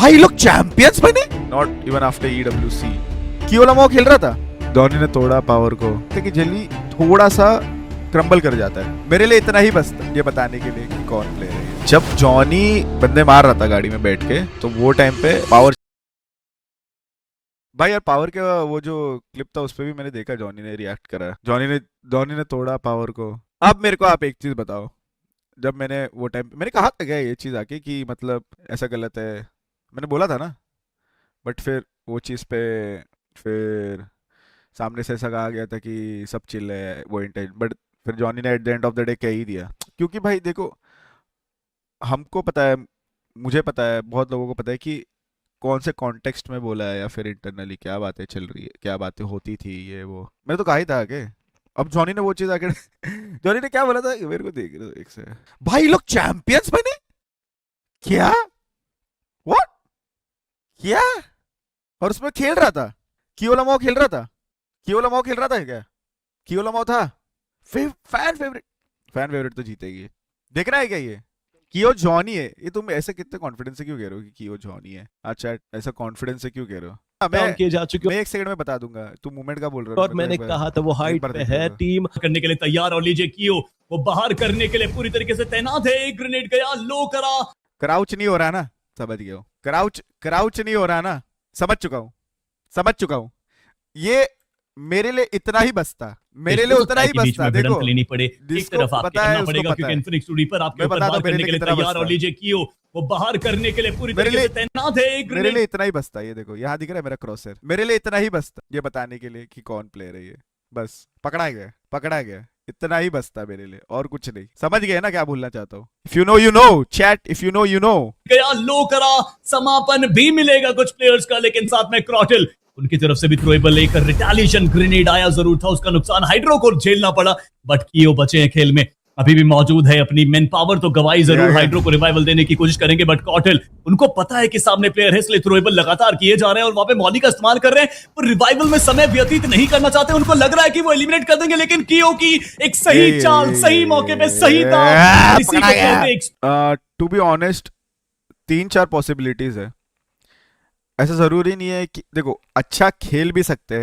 भाई लोग चैंपियंस बने। Not even after EWC। कियोलामो खेल रहा था, धोनी ने तोड़ा पावर को, कि जेली थोड़ा सा क्रम्बल कर जाता है। मेरे लिए इतना ही बस ये बताने के लिए कि कौन प्लेयर है। जब जॉनी बंदे मार रहा था गाड़ी में बैठ के, तो वो टाइम पे पावर, भाई यार पावर का वो जो क्लिप था उस पे भी मैंने देखा, जॉनी ने रिएक्ट करा, जॉनी ने तोड़ा पावर को। अब मेरे को आप एक चीज बताओ, जब मैंने वो टाइम मैंने कहा था क्या ये चीज आके कि मतलब ऐसा गलत है, मैंने बोला था ना, बट फिर वो चीज पे फिर सामने से ऐसा कहा गया था कि सब चिल है वो इंटेंट, बट फिर जॉनी ने at the end of the day कह ही दिया। क्योंकि भाई देखो, हमको पता है, मुझे पता है, बहुत लोगों को पता है कि कौन से कॉन्टेक्स्ट में बोला है या फिर इंटरनली क्या बातें चल रही है, क्या बातें होती थी, ये वो मैंने तो कहा ही था आगे। अब जॉनी ने वो चीज आके जॉनी ने क्या बोला था मेरे को देख रहे हो एक से, भाई लोग चैंपियंस बने क्या, व्हाट, क्या, और उसमें खेल रहा था, कियोलामो खेल रहा था, कियोलामो खेल रहा था क्या, कियोलामो था फैन फेवरेट तो जीतेगी। देख रहा है क्या ये कियो जॉनी है, ये तुम ऐसे कितने कॉन्फिडेंस से क्यों कह रहे हो कि कियो जॉनी है? अच्छा, ऐसा कॉन्फिडेंस से क्यों कह रहे हो? डाउन किए जा चुके मैं एक सेकंड में बता दूंगा, तुम मूवमेंट का बोल रहे हो और मैंने कहा था वो हाइट पे है, टीम करने के लिए तैयार, और लीजिए कियो वो बाहर करने के लिए पूरी तरीके से तैनात है। एक ग्रेनेड गया, लो करा, क्राउच नहीं हो रहा ना, समझ गया हूँ, क्राउच नहीं हो रहा ना, समझ चुका हूँ। ये मेरे लिए इतना ही बसता, मेरे लिए उतना ही बसता। देखो लेनी पड़े, एक तरफ आपके करना पड़ेगा क्योंकि इन्फिनिक्स टूडी पर आपके ऊपर बाहर करने के लिए तैयार, और लीजिए कियो वो बाहर करने के लिए पूरी तरीके से तैनात है। एक मेरे लिए इतना ही बसता, ये देखो यहाँ दिख रहा है मेरा क्रॉसर, मेरे लिए इतना ही बसता ये बताने के लिए कि कौन प्लेयर है ये, बस पकड़ा गया, इतना ही बसता मेरे लिए, और कुछ नहीं। समझ गए ना क्या बोलना चाहता हूँ? If you know you know, chat if you know you know. गया, लो करा, समापन भी मिलेगा कुछ प्लेयर्स का, लेकिन साथ में क्रॉटल उनकी तरफ से भी थ्रोएबल लेकर रिटेलिएशन ग्रेनेड आया जरूर था, उसका नुकसान हाइड्रो को झेलना पड़ा, बट कियो बचे हैं खेल में, अभी भी मौजूद है, अपनी मैन पावर तो गवाई जरूर, हाइड्रो को रिवाइवल देने की कोशिश करेंगे, बट कॉटल उनको पता है कि सामने प्लेयर है, इसलिए थ्रोएबल लगातार किए जा रहे हैं और वहां पे मॉली का इस्तेमाल कर रहे हैं, पर रिवाइवल में समय व्यतीत नहीं करना चाहते, उनको लग रहा है कि वो एलिमिनेट कर देंगे, लेकिन कियो की एक सही चाल, सही मौके पे सही दांव। टू बी ऑनेस्ट 3-4 पॉसिबिलिटीज है, ऐसा जरूरी नहीं है कि देखो अच्छा खेल भी सकते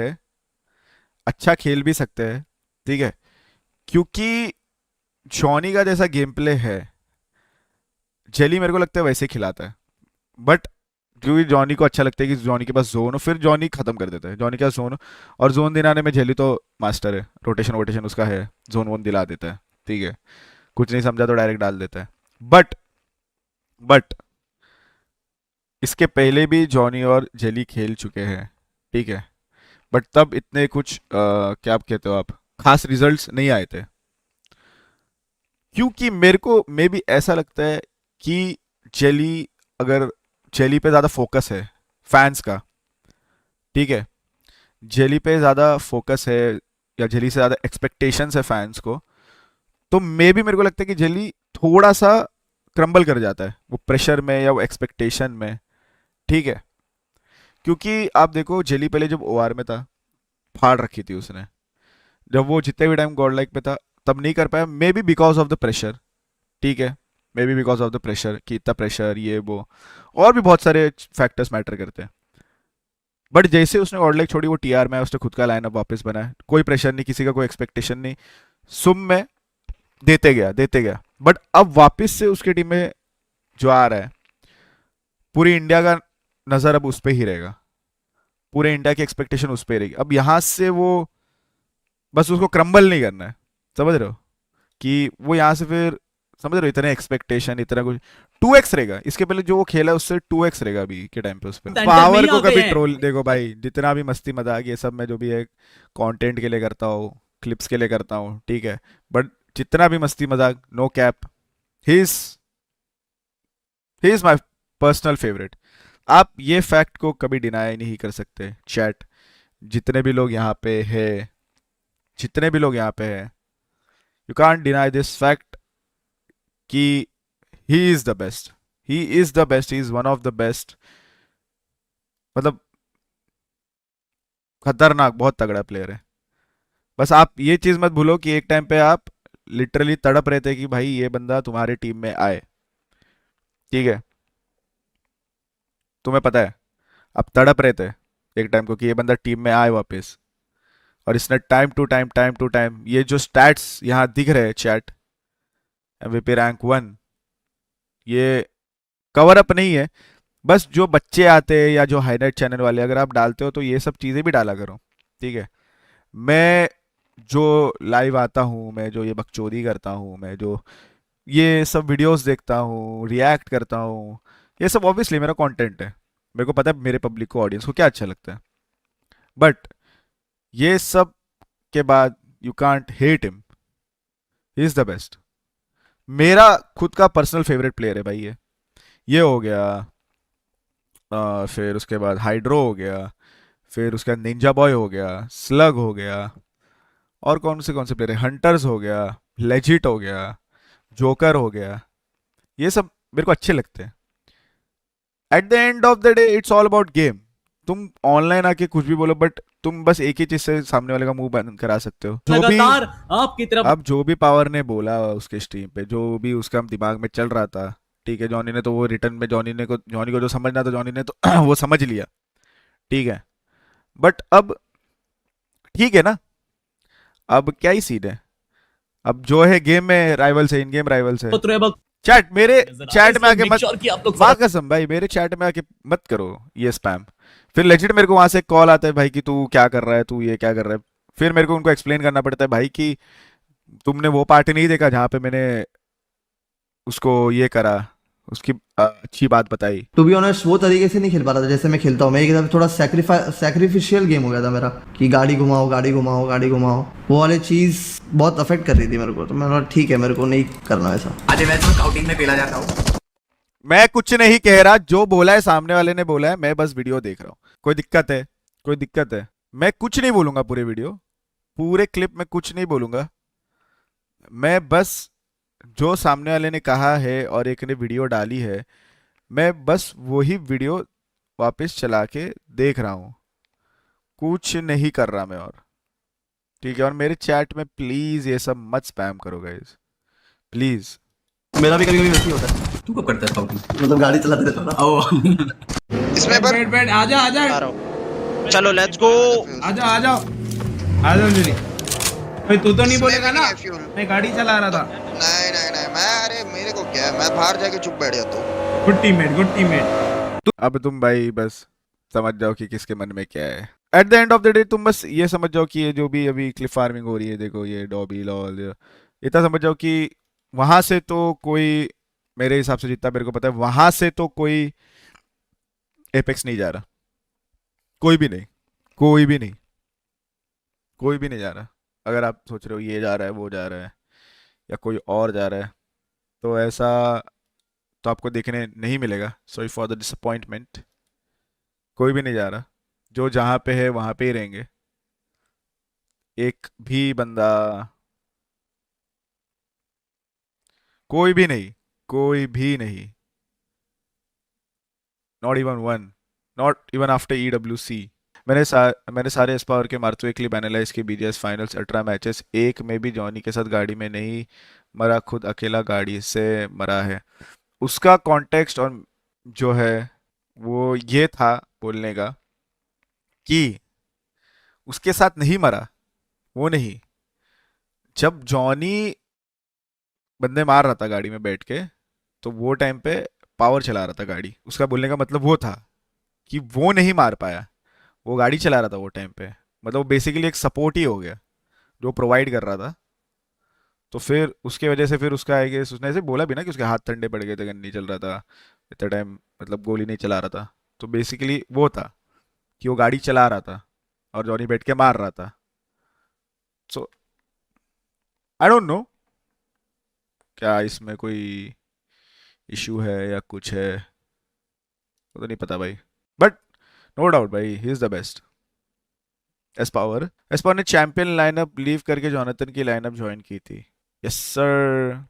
हैं, ठीक है, क्योंकि जॉनी का जैसा गेम प्ले है जेली मेरे को लगता है वैसे खिलाता है, बट क्योंकि जॉनी को अच्छा लगता है कि जॉनी के पास जोन हो, फिर जॉनी खत्म कर देता है, जॉनी के पास जोन हो, और जोन दिलाने में जेली तो मास्टर है, रोटेशन उसका है, जोन वोन दिला देता है, ठीक है, कुछ नहीं समझा तो डायरेक्ट डाल देता है। बट इसके पहले भी जॉनी और जेली खेल चुके हैं, ठीक है, बट तब इतने कुछ क्या आप कहते हो आप, खास रिजल्ट्स नहीं आए थे, क्योंकि मेरे को मे भी ऐसा लगता है कि जेली पे ज़्यादा फोकस है फैंस का, ठीक है, जेली पे ज़्यादा फोकस है या जेली से ज़्यादा एक्सपेक्टेशंस है फैंस को, तो मे भी मेरे को लगता है कि जेली थोड़ा सा क्रम्बल कर जाता है वो प्रेशर में या वो एक्सपेक्टेशन में, ठीक है, क्योंकि आप देखो जेली पहले जब ओआर में था फाड़ रखी थी उसने, जब वो जितने भी टाइम गॉड लाइक पे था तब नहीं कर पाया, may be because of the pressure, ठीक है, may be because of the pressure, कि इतना प्रेशर ये वो और भी बहुत सारे फैक्टर्स मैटर करते हैं, बट जैसे उसने गॉड लाइक छोड़ी वो टीआर में उसने खुद का लाइनअप वापस बनाया, कोई प्रेशर नहीं, किसी का कोई एक्सपेक्टेशन नहीं, सुम में देते गया, बट अब वापस से उसकी टीम में जो आ रहा है, पूरी इंडिया का नजर अब उस पर ही रहेगा, पूरे इंडिया की एक्सपेक्टेशन उस पर रहेगी, अब यहां से वो बस उसको क्रम्बल नहीं करना है, समझ रहे हो, कि वो यहाँ से फिर समझ रहे हो इतने एक्सपेक्टेशन इतना कुछ 2x रहेगा, इसके पहले जो वो खेला उससे 2x रहेगा अभी के टाइम पे उस पर। पावर को कभी ट्रोल, देखो भाई जितना भी मस्ती मजाक ये सब मैं जो भी है कंटेंट के लिए करता हूँ, क्लिप्स के लिए करता हूँ, ठीक है, बट जितना भी मस्ती मजाक, no cap, he is my personal favourite, आप ये फैक्ट को कभी डिनाई नहीं कर सकते चैट, जितने भी लोग यहाँ पे है, you can't deny this fact कि he is the best, he is one of the best, मतलब खतरनाक, बहुत तगड़ा प्लेयर है। बस आप ये चीज मत भूलो कि एक टाइम पे आप लिटरली तड़प रहे थे कि भाई ये बंदा तुम्हारे टीम में आए, ठीक है, तुम्हें पता है अब तड़प रहे थे एक टाइम को कि ये बंदा टीम में आए वापस, और इसने टाइम टू टाइम ये जो स्टैट्स यहाँ दिख रहे हैं चैट, एमवीपी रैंक 1, ये कवर अप नहीं है। बस जो बच्चे आते हैं या जो हाईलाइट चैनल वाले अगर आप डालते हो तो ये सब चीज़ें भी डाला करो, ठीक है। मैं जो लाइव आता हूँ, मैं जो ये बकचोदी करता हूँ, मैं जो ये सब वीडियोस देखता हूँ, रिएक्ट करता हूँ, ये सब ऑब्वियसली मेरा कंटेंट है। मेरे को पता है मेरे पब्लिक को, ऑडियंस को क्या अच्छा लगता है। बट ये सब के बाद you can't hate him, he is the best. मेरा खुद का पर्सनल फेवरेट प्लेयर है भाई ये हो गया। फिर उसके बाद हाइड्रो हो गया, फिर उसके बाद निंजा बॉय हो गया, स्लग हो गया, और कौन से प्लेयर है, हंटर्स हो गया, लेजिट हो गया, जोकर हो गया, ये सब मेरे को अच्छे लगते हैं। At the end of the day it's all about game. तुम ऑनलाइन आके कुछ भी बोलो, बट तुम बस एक ही चीज से सामने वाले का मुंह बंद करा सकते हो। जो भी लगातार आपकी तरफ अब जो भी पावर ने बोला उसके स्ट्रीम पे, जो भी उसका दिमाग में चल रहा था, ठीक है, जॉनी ने तो वो रिटर्न में जॉनी को जो समझना था जॉनी ने तो वो समझ लिया, ठीक है। बट अब ठीक है ना, अब क्या ही सीन है, अब जो है गेम में राइवल्स है, इन गेम राइवल्स है। ट्रेबल चैट मेरे चैट में आके मत, कि आप लोग माँ कसम भाई मेरे चैट में आके मत करो ये स्पैम। फिर लेजिट मेरे को वहां से कॉल आता है भाई कि तू क्या कर रहा है, तू ये क्या कर रहा है। फिर मेरे को उनको एक्सप्लेन करना पड़ता है भाई कि तुमने वो पार्टी नहीं देखा जहाँ पे मैंने उसको ये करा, उसकी अच्छी बात बताई। टू बी ऑनेस्ट वो तरीके से नहीं खेल पा रहा था जैसे मैं खेलता हूँ। मैं एक थोड़ा सैक्रिफिशियल गेम हो गया था मेरा, कि गाड़ी घुमाओ गाड़ी घुमाओ गाड़ी घुमाओ, वो वाली चीज़ बहुत अफेक्ट कर रही थी मेरे को। तो मैं बोला ठीक है मेरे को नहीं करना वैसा। आज मैं तो स्काउटिंग में पेला जाता हूँ। मैं कुछ नहीं कह रहा, जो बोला है सामने वाले ने बोला है, मैं बस वीडियो देख रहा हूँ। कोई दिक्कत है, कोई दिक्कत है? मैं कुछ नहीं बोलूंगा पूरे वीडियो, पूरे क्लिप में कुछ नहीं बोलूंगा। मैं बस जो सामने वाले ने कहा है और एक ने वीडियो डाली है, मैं बस वही वीडियो वापस चला के देख रहा हूँ, कुछ नहीं कर रहा मैं। और ठीक है, और मेरे चैट में प्लीज ये सब मत स्पैम करो गाइस, प्लीज। मेरा भी कभी कभी वैसे ही होता है, तू कब करता है स्काउटिंग? मतलब गाड़ी चलाते रहता था। ओ इसमें पर बैठ आजा आजा आ रहा हूँ। चलो लेट्स गो। आजा आ जाओ जल्दी। भाई तू तो नहीं बोलेगा ना, मैं गाड़ी चला रहा था। नहीं नहीं नहीं, मैं अरे मेरे को क्या है, मैं बाहर जाके चुप बैठ जाता हूँ। Good teammate. अब तुम भाई बस समझ जाओ कि किसके मन में क्या है। At the end of the day तुम बस ये समझ जाओ कि ये जो भी अभी क्लिफ फार्मिंग हो रही है, देखो ये डॉबी लॉल, इतना समझ जाओ कि वहां से तो कोई, मेरे हिसाब से जितना मेरे को पता है, वहां से तो कोई एपेक्स नहीं जा रहा, कोई भी नहीं, कोई भी नहीं, कोई भी नहीं जा रहा। अगर आप सोच रहे हो ये जा रहा है वो जा रहा है या कोई और जा रहा है, तो ऐसा तो आपको देखने नहीं मिलेगा। सॉरी फॉर द डिसअपॉइंटमेंट, कोई भी नहीं जा रहा। जो जहाँ पे है वहाँ पे ही रहेंगे। एक भी बंदा, कोई भी नहीं, कोई भी नहीं, not even one, not even after EWC। मैंने सारे इस पावर के मारते हुए क्लिप एनालाइज की, BGS फाइनल्स 18 मैचेस, एक में भी जॉनी के साथ गाड़ी में नहीं मरा, खुद अकेला गाड़ी से मरा है। उसका कॉन्टेक्स्ट और जो है वो ये था बोलने का कि उसके साथ नहीं मरा, वो नहीं, जब जॉनी बंदे मार रहा था गाड़ी में बैठ के, तो वो टाइम पे पावर चला रहा था गाड़ी। उसका बोलने का मतलब वो था कि वो नहीं मार पाया, वो गाड़ी चला रहा था वो टाइम पे, मतलब वो बेसिकली एक सपोर्ट ही हो गया जो प्रोवाइड कर रहा था। तो फिर उसके वजह से फिर उसका आएगा, उसने ऐसे बोला भी ना कि उसके हाथ ठंडे पड़ गए थे, गन नहीं चल रहा था इतना टाइम, मतलब गोली नहीं चला रहा था। तो बेसिकली वो था कि वो गाड़ी चला रहा था और जॉनी बैठ के मार रहा था। सो आई डोंट नो क्या इसमें कोई इशू है या कुछ है, वो तो नहीं पता भाई। बट नो डाउट भाई, ही is the best. S power ने चैंपियन लाइनअप लीव करके जोनाथन की लाइनअप ज्वाइन की थी। Yes sir.